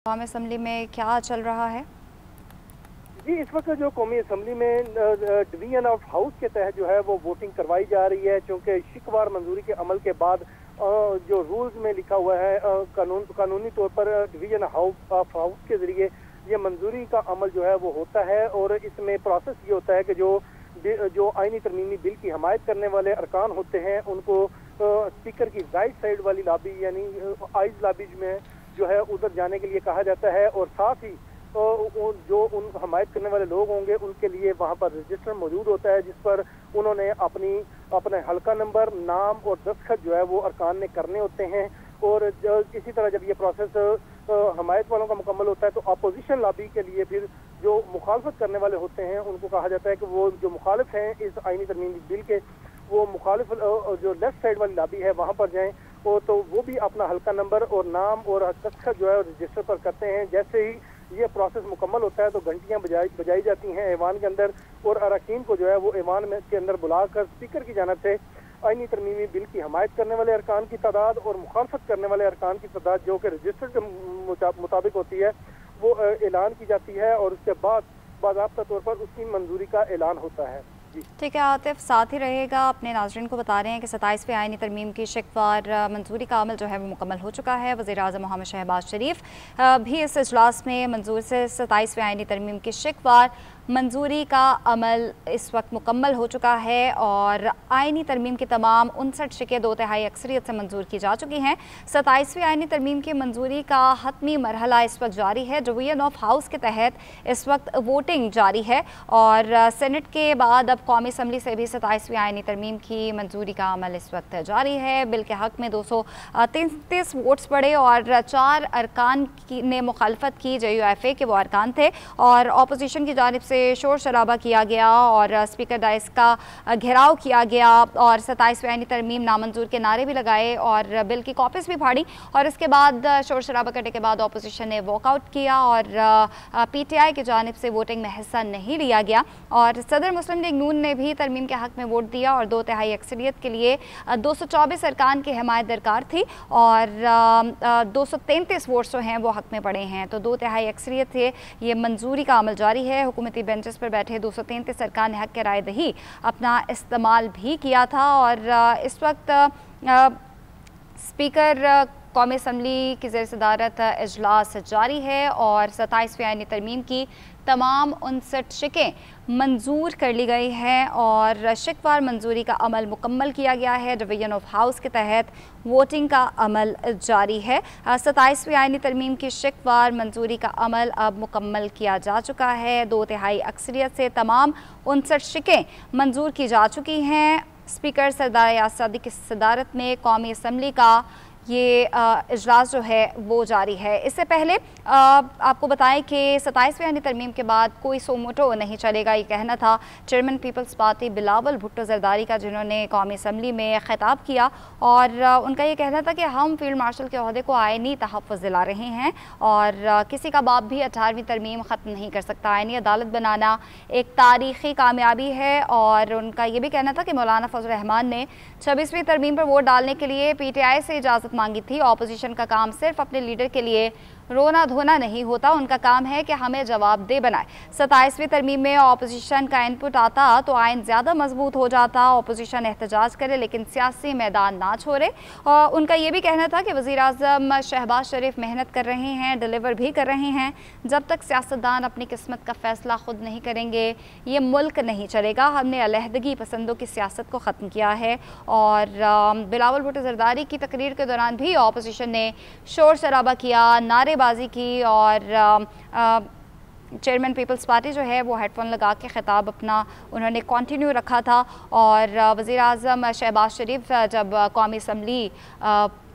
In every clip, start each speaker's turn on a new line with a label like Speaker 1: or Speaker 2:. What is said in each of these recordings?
Speaker 1: कौमी असम्बली में क्या चल रहा है?
Speaker 2: जी, इस वक्त जो कौमी असम्बली में डिवीजन ऑफ हाउस के तहत जो है वो वोटिंग करवाई जा रही है, क्योंकि शिकवार मंजूरी के अमल के बाद जो रूल्स में लिखा हुआ है कानूनी तौर पर डिवीजन ऑफ हाउस के जरिए ये मंजूरी का अमल जो है वो होता है। और इसमें प्रोसेस ये होता है कि जो आईनी तरमीमी बिल की हमायत करने वाले अरकान होते हैं उनको स्पीकर की राइट साइड वाली लॉबी यानी आइज लॉबी में जो है उधर जाने के लिए कहा जाता है। और साथ ही जो उन हमायत करने वाले लोग होंगे उनके लिए वहाँ पर रजिस्टर मौजूद होता है, जिस पर उन्होंने अपने हल्का नंबर, नाम और दस्तखत जो है वो अरकान ने करने होते हैं। और इसी तरह जब ये प्रोसेस हमायत वालों का मुकम्मल होता है तो अपोजिशन लॉबी के लिए फिर जो मुखालफत करने वाले होते हैं उनको कहा जाता है कि वो जो मुखालिफ हैं इस आईनी तरमीमी बिल के, वो मुखालिफ जो लेफ्ट साइड वाली लॉबी है वहाँ पर जाएं। और तो वो भी अपना हल्का नंबर और नाम और दस्तखत जो है रजिस्टर पर करते हैं। जैसे ही ये प्रोसेस मुकम्मल होता है तो घंटियां बजाई जाती हैं ऐवान के अंदर, और अरकान को जो है वो ऐवान में के अंदर बुलाकर स्पीकर की जानिब से आईनी तरमीमी बिल की हमायत करने वाले अरकान की तादाद और मुखालफत करने वाले अरकान की तादाद जो कि रजिस्टर के मुताबिक होती है वो ऐलान की जाती है, और उसके बाद बाज़ाब्ता तौर पर उसकी मंजूरी का ऐलान होता है।
Speaker 1: ठीक है आतिफ, साथ ही रहेगा। अपने नाज़रीन को बता रहे हैं कि 27वीं आईनी तरमीम की शिकवार मंजूरी का अमल जो है वो मुकम्मल हो चुका है। वज़ीर-ए-आज़म मोहम्मद शहबाज शरीफ भी इस इजलास में मंजूर से 27वीं आईनी तरमीम की शिकवार मंजूरी का अमल इस वक्त मुकम्मल हो चुका है और आईनी तरमीम की तमाम 59 शिकें 2/3 अक्सरियत से मंजूर की जा चुकी हैं। 27वीं आईनी तरमीम की मंजूरी का हतमी मरहला इस वक्त जारी है। डिवीजन ऑफ हाउस के तहत इस वक्त वोटिंग जारी है और सेनेट के बाद अब कौमी असम्बली से भी 27वीं आईनी तरमीम की मंजूरी का अमल इस वक्त जारी है। बिल के हक़ में 233 वोट्स पड़े और 4 अरकान ने मुखालफत की। JUFA के वो अरकान थे और अपोजिशन की जानिब से शोर शराबा किया गया और स्पीकर डाइस का घेराव किया गया और 27वीं आईनी तरमीम नामंजूर के नारे भी लगाए और बिल की कॉपीज भी फाड़ी। और इसके बाद शोर शराबा करने के बाद अपोजिशन ने वॉकआउट किया और PTI की जानिब से वोटिंग में हिस्सा नहीं लिया गया। और सदर मुस्लिम लीग नून ने भी तरमीम के हक़ में वोट दिया और 2/3 अक्सरियत के लिए 224 अरकान की हिमायत दरकार थी और 233 वोट्स जो हैं वो हक़ में पड़े हैं। तो 2/3 अक्सरियत से ये मंजूरी का अमल जारी है। हुकूमती बेंचेस पर बैठे 233 अरकान ने हक़ के राय दही अपना इस्तेमाल भी किया था। और इस वक्त स्पीकर कौमी असम्बली की ज़ेर सदारत इजलास जारी है और 27वीं आईनी तरमीम की तमाम 59 शिकें मंजूर कर ली गई हैं और शिकवार मंजूरी का अमल मुकम्मल किया गया है। डिवीजन ऑफ हाउस के तहत वोटिंग का अमल जारी है। 27वीं आईनी तरमीम की शिकवार मंजूरी का अमल अब मुकम्मल किया जा चुका है। 2/3 अक्सरियत से तमाम 59 शिकें मंजूर की जा चुकी हैं। स्पीकर सरदार यासादी की सदारत में कौमी असम्बली का ये इजलास जो है वो जारी है। इससे पहले आपको बताएं कि 27वीं आईनी तरमीम के बाद कोई सोमोटो नहीं चलेगा, ये कहना था चेयरमैन पीपल्स पार्टी बिलावल भुट्टो जरदारी का, जिन्होंने कौमी असम्बली में खिताब किया और उनका ये कहना था कि हम फील्ड मार्शल के ओहदे को आईनी तहफ़्फ़ुज़ दिला रहे हैं और किसी का बाप भी 18वीं तरमीम ख़त्म नहीं कर सकता। आईनी अदालत बनाना एक तारीख़ी कामयाबी है और उनका ये भी कहना था कि मौलाना फजल रहमान ने 26वीं तरमीम पर वोट डालने के लिए PTI से इजाज़त मांगी थी। ऑपोजिशन का काम सिर्फ अपने लीडर के लिए रोना धोना नहीं होता, उनका काम है कि हमें जवाबदेह बनाए। 27वीं तरमीम में ऑपोजिशन का इनपुट आता तो आइन ज़्यादा मजबूत हो जाता। ऑपोजिशन एहतजाज करे लेकिन सियासी मैदान ना छोड़े। और उनका ये भी कहना था कि वज़ीर-ए-आज़म शहबाज शरीफ मेहनत कर रहे हैं, डिलीवर भी कर रहे हैं। जब तक सियासतदान अपनी किस्मत का फ़ैसला खुद नहीं करेंगे ये मुल्क नहीं चलेगा। हमने अलहदगी पसंदों की सियासत को ख़त्म किया है। और बिलावल भुट्टो जरदारी की तकरीर के दौरान भी ऑपोजिशन ने शोर शराबा किया, नारेबाजी की और चेयरमैन पीपल्स पार्टी जो है वो हेडफोन लगा के ख़िताब अपना उन्होंने कंटिन्यू रखा था। और वज़ीर-ए-आज़म शहबाज शरीफ जब कौमी असम्बली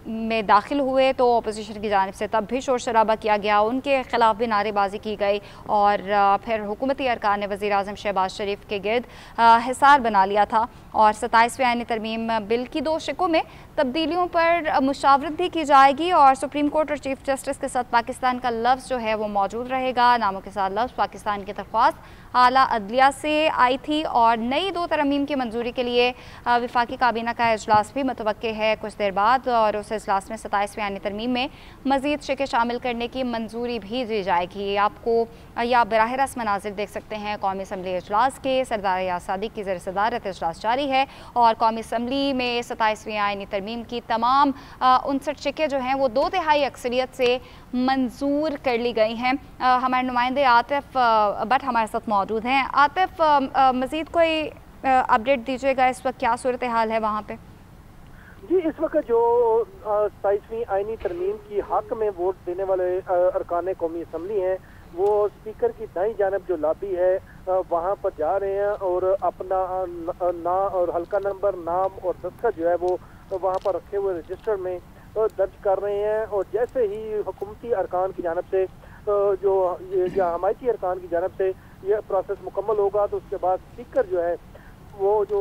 Speaker 1: में दाखिल हुए तो अपोजिशन की जानिब से तब भी शोर शराबा किया गया, उनके ख़िलाफ़ भी नारेबाजी की गई और फिर हुकूमती अरकान ने वज़ीर-ए-आज़म शहबाज शरीफ के गिर्द हिसार बना लिया था। और 27वीं आईनी तरमीम बिल की 2 शिकों में तब्दीलियों पर मुशावरत भी की जाएगी और सुप्रीम कोर्ट और चीफ जस्टिस के साथ पाकिस्तान का लफ्ज़ जो है वो मौजूद रहेगा। नामों के साथ लफ्ज़ पाकिस्तान की दरख्वास्त आला अदलिया से आई थी और नई 2 तरमीम की मंजूरी के लिए वफाकी काबीना का इजलास भी मुतवक्के है कुछ देर बाद और उस इजलास में 27वीं आईनी तरमीम में मज़ीद शिकें शामिल करने की मंजूरी भी दी जाएगी। आपको या बराह रास्त मनाजिर देख सकते हैं। कौमी असम्बली इजलास के सरदार याद सादिक की ज़र सदारत इजलास जारी है और कौमी असम्बली में 27वीं आईनी तरमीम की तमाम 59 शिकें जो हैं वो 2/3 अक्सरियत से मंजूर कर ली गई हैं। हमारे नुमाइंदे आतिफ बट हमारे साथ मौजूद हैं। आतिफ, मज़ीद कोई अपडेट दीजिएगा, इस वक्त क्या सूरत हाल है वहाँ पे?
Speaker 2: जी, इस वक्त जो 27वीं आईनी तरमीम की हक में वोट देने वाले अरकान कौमी असम्बली हैं, वो स्पीकर की दाईं जानब जो लॉबी है वहाँ पर जा रहे हैं और अपना और हल्का नंबर, नाम और दस्तखत जो है वो वहाँ पर रखे हुए रजिस्टर में दर्ज कर रहे हैं। और जैसे ही हुकूमती अरकान की जानब से जो हमायती अरकान की जानब से यह प्रोसेस मुकम्मल होगा तो उसके बाद स्पीकर जो है वो जो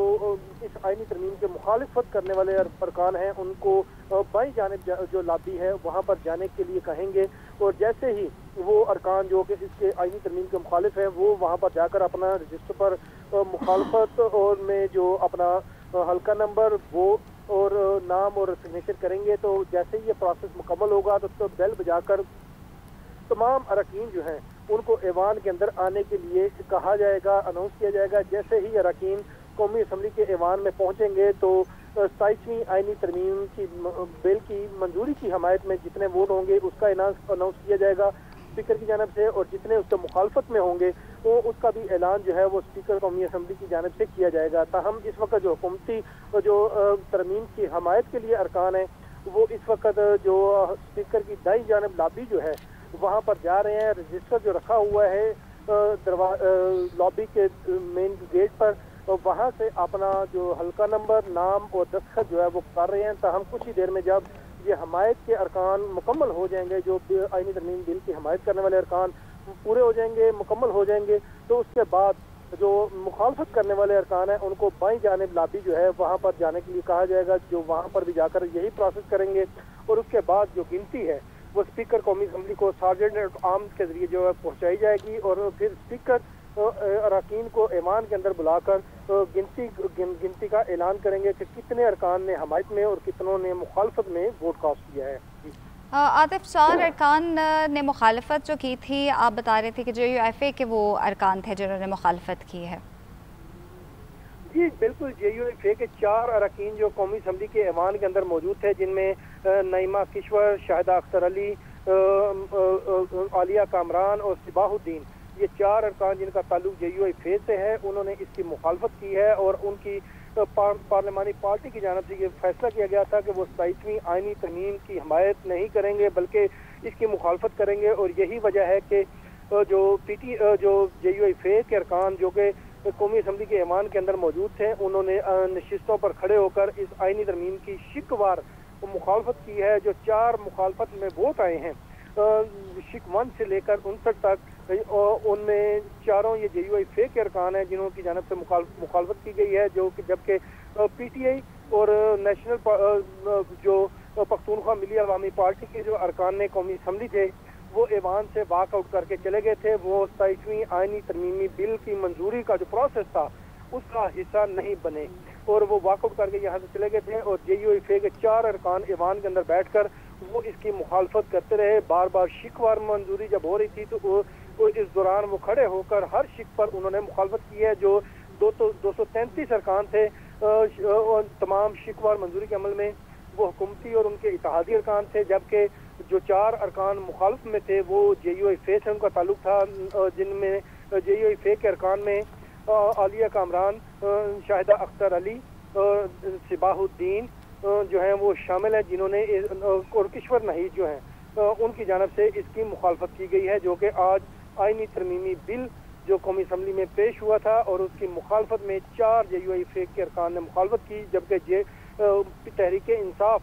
Speaker 2: इस आईनी तरमीम के मुखालिफत करने वाले अरकान हैं उनको बाईं जानिब जो लॉबी है वहाँ पर जाने के लिए कहेंगे। और जैसे ही वो अरकान जो कि इसके आईनी तरमीम के मुखालिफ हैं वो वहाँ पर जाकर अपना रजिस्टर पर मुखालफत और में जो अपना हल्का नंबर, वोट और नाम और सिग्नेचर करेंगे। तो जैसे ही ये प्रोसेस मुकम्मल होगा तो बेल बजाकर तमाम अरकान जो हैं उनको ऐवान के अंदर आने के लिए कहा जाएगा, अनाउंस किया जाएगा। जैसे ही अरकान कौमी असम्बली के ऐवान में पहुंचेंगे तो 27वीं आईनी तरमीम की बिल की मंजूरी की हमायत में जितने वोट होंगे उसका अनाउंस किया जाएगा स्पीकर की जानब से, और जितने उसके मुखालफत में होंगे वो उसका भी ऐलान जो है वो स्पीकर कौमी असम्बली की जानब से किया जाएगा। ताहम इस वक्त जो हुकूमती जो तरमीम की हमायत के लिए अरकान है वो इस वक्त जो स्पीकर की दाईं जानब लॉबी जो है वहाँ पर जा रहे हैं। रजिस्टर जो रखा हुआ है लॉबी के मेन गेट पर, वहाँ से अपना जो हल्का नंबर, नाम और दस्तखत जो है वो कर रहे हैं। ताहम कुछ ही देर में जब ये हमायत के अरकान मुकम्मल हो जाएंगे, जो आईनी तरमीम बिल की हमायत करने वाले अरकान पूरे हो जाएंगे, मुकम्मल हो जाएंगे, तो उसके बाद जो मुखालफत करने वाले अरकान हैं उनको बाईं जानिब लॉबी जो है वहाँ पर जाने के लिए कहा जाएगा, जो वहाँ पर भी जाकर यही प्रोसेस करेंगे। और उसके बाद जो गिनती है वो स्पीकर कौमी असम्बली को सार्जेंट आर्म्स के जरिए जो है पहुँचाई जाएगी और फिर स्पीकर अरकान को ऐवान के अंदर बुलाकर गिनती का ऐलान करेंगे कि कितने अरकान ने हमायत में और कितनों ने मुखालफत में वोट कास्ट किया है।
Speaker 1: आतिफ, 4 अरकान ने मुखालफत जो की थी, आप बता रहे थे कि JUFA के वो अरकान थे जिन्होंने मुखालफत की है।
Speaker 2: जी बिल्कुल, JUFA के 4 अरकान जो कौमी असम्बली के ऐवान के अंदर मौजूद थे, जिनमें नईमा किश्वर, शाहिदा अख्तर अली, आलिया कामरान और सिबाहुद्दीन, ये 4 अरकान जिनका ताल्लुक JUFA से है, उन्होंने इसकी मुखालफत की है। और उनकी पार्लिमानी पार्टी की जानब से ये फैसला किया गया था कि वो 27वीं आईनी तरमीम की हमायत नहीं करेंगे बल्कि इसकी मुखालफत करेंगे। और यही वजह है कि जो JUFA के अरकान जो कि कौमी असम्बली के ऐवान के अंदर मौजूद थे, उन्होंने नशिस्तों पर खड़े होकर इस आईनी तरमीम की शिकवार मुखालफत की है। जो 4 मुखालफत में वोट आए हैं शिक 1 से लेकर 59 तक, उनमें चारों ये JUFA के अरकान हैं जिन्हों की जानब से मुखालफत की गई है, जो कि जबकि PTI और नेशनल जो पख्तूनख्वा मिली अवामी पार्टी के जो अरकान ने कौमी असम्बली थे वो ऐवान से वॉकआउट करके चले गए थे। वो 27वीं आईनी तरमीमी बिल की मंजूरी का जो प्रोसेस था उसका हिस्सा नहीं बने और वो वॉकआउट करके यहाँ से चले गए थे। और JUFA के 4 अरकान ऐवान के अंदर बैठकर वो इसकी मुखालफत करते रहे। बार बार शिकवार मंजूरी जब हो रही थी तो इस दौरान वो खड़े होकर हर शिक पर उन्होंने मुखालफत की है। जो 233 अरकान थे तमाम शिकवार मंजूरी के अमल में वो हुकूमती और उनके इत्तेहादी अरकान थे, जबकि जो 4 अरकान मुखालफ में थे वो JUFA से उनका ताल्लुक था, जिनमें JUFA के अरकान में आलिया कामरान, शाहिदा अख्तर अली, सिबाहुद्दीन जो हैं वो शामिल हैं, जिन्होंने और किश्वर नहीद जो हैं उनकी जानब से इसकी मुखालफत की गई है, जो कि आज आईनी तरमीमी बिल जो कौमी असम्बली में पेश हुआ था और उसकी मुखालफत में 4 JUFA के अरकान ने मुखालफत की, जबकि तहरीक इंसाफ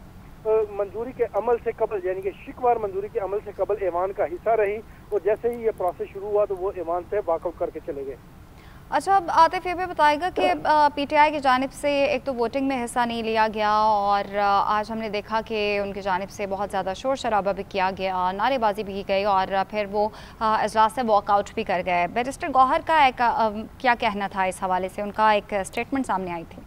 Speaker 2: मंजूरी के अमल से कबल यानी कि शिकवार मंजूरी के अमल से कबल ऐवान का हिस्सा रही और जैसे ही ये प्रोसेस शुरू हुआ तो वो ऐवान से वॉकआउट करके चले गए।
Speaker 1: अच्छा, अब आतिफ ये भी बताएगा कि PTI की जानिब से एक तो वोटिंग में हिस्सा नहीं लिया गया और आज हमने देखा कि उनकी जानिब से बहुत ज़्यादा शोर शराबा भी किया गया, नारेबाजी भी की गई और फिर वो इजलास से वॉकआउट भी कर गए। बैरिस्टर गौहर का एक क्या कहना था इस हवाले से? उनका एक स्टेटमेंट सामने आई थी।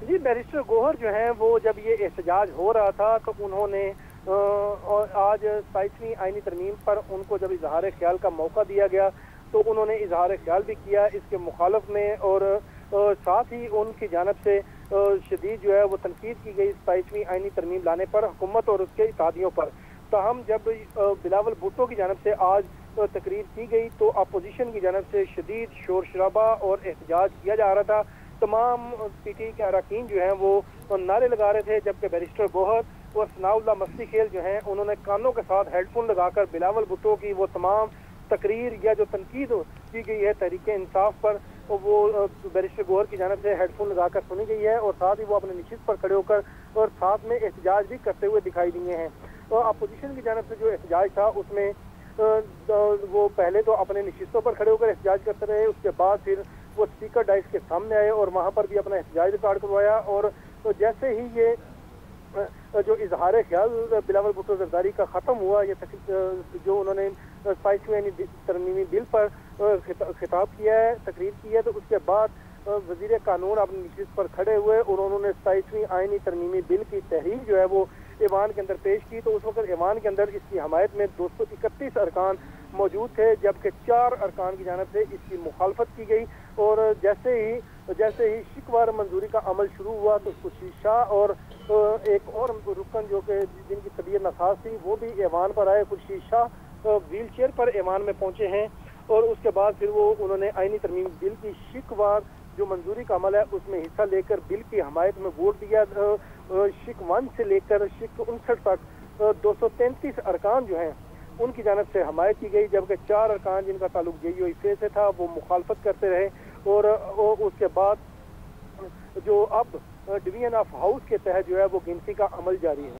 Speaker 2: जी, बैरिस्टर गोहर जो हैं वो जब ये एहतजाज हो रहा था तो उन्होंने और आज 27वीं आईनी तरमीम पर उनको जब इजहार ख्याल का मौका दिया गया तो उन्होंने इजहार ख्याल भी किया इसके मुखालफ में, और साथ ही उनकी जानब से शदीद जो है वो तनकीद की गई 27वीं आईनी तरमीम लाने पर हुकूमत और उसके इत्तेहादियों पर। ताहम जब बिलावल भुट्टो की जानब से आज तकरीर की गई तो अपोजिशन की जानब से शदीद शोर शराबा और एहतजाज किया जा रहा था। तमाम पीटी के अरकान जो हैं वो नारे लगा रहे थे, जबकि बैरिस्टर गोहर और सनाउल्लाह मस्ती खेल जो हैं उन्होंने कानों के साथ हेडफोन लगाकर बिलावल भुट्टो की वो तमाम तकरीर या जो तनकीद की गई है तहरीक इंसाफ पर वो बैरिस्टर गोहर की जानब से हेडफोन लगाकर सुनी गई है, और साथ ही वो अपने निशिस्त पर खड़े होकर और साथ में एहतजाज भी करते हुए दिखाई दिए हैं। तो अपोजिशन की जानब से जो एहतजाज था उसमें वो पहले तो अपने निशिस्तों पर खड़े होकर एहतजाज करते रहे, उसके बाद फिर वो स्पीकर डाइस के सामने आए और वहाँ पर भी अपना एहतजाज रिकॉर्ड करवाया। और तो जैसे ही ये जो इजहार ख्याल बिलावल भुट्टो जरदारी का ख़त्म हुआ, ये जो उन्होंने 27वीं तरमीमी बिल पर खिताब किया है, तकरीर की है, तो उसके बाद वजीर कानून अपनी निशिस्त पर खड़े हुए और उन्होंने 27वीं आईनी तरमीमी बिल की तहरीर जो है वो ईवान के अंदर पेश की। तो उस वक्त ईवान के अंदर इसकी हमायत में 231 अरकान मौजूद थे, जबकि 4 अरकान की जानब से इसकी मुखालफत की गई। और जैसे ही शिकवार मंजूरी का अमल शुरू हुआ तो खुर्शीद शाह और एक और रुकन जो कि जिनकी तबीयत नासाज थी वो भी ईवान पर आए। खुर्शीद शाह व्हील चेयर पर ईवान में पहुंचे हैं और उसके बाद फिर वो उन्होंने आईनी तरमीम बिल की शिकवार जो मंजूरी का अमल है उसमें हिस्सा लेकर बिल की हमायत में वोट दिया। शिक 1 से लेकर शिक 59 तक 233 अरकान जो हैं उनकी जानब से हमायत की गई, जबकि 4 अरकान जिनका ताल्लुक JUIC से था वो मुखालफत करते रहे। और उसके बाद जो अब डिवीजन ऑफ हाउस के तहत जो है वो गिनती का अमल जारी है।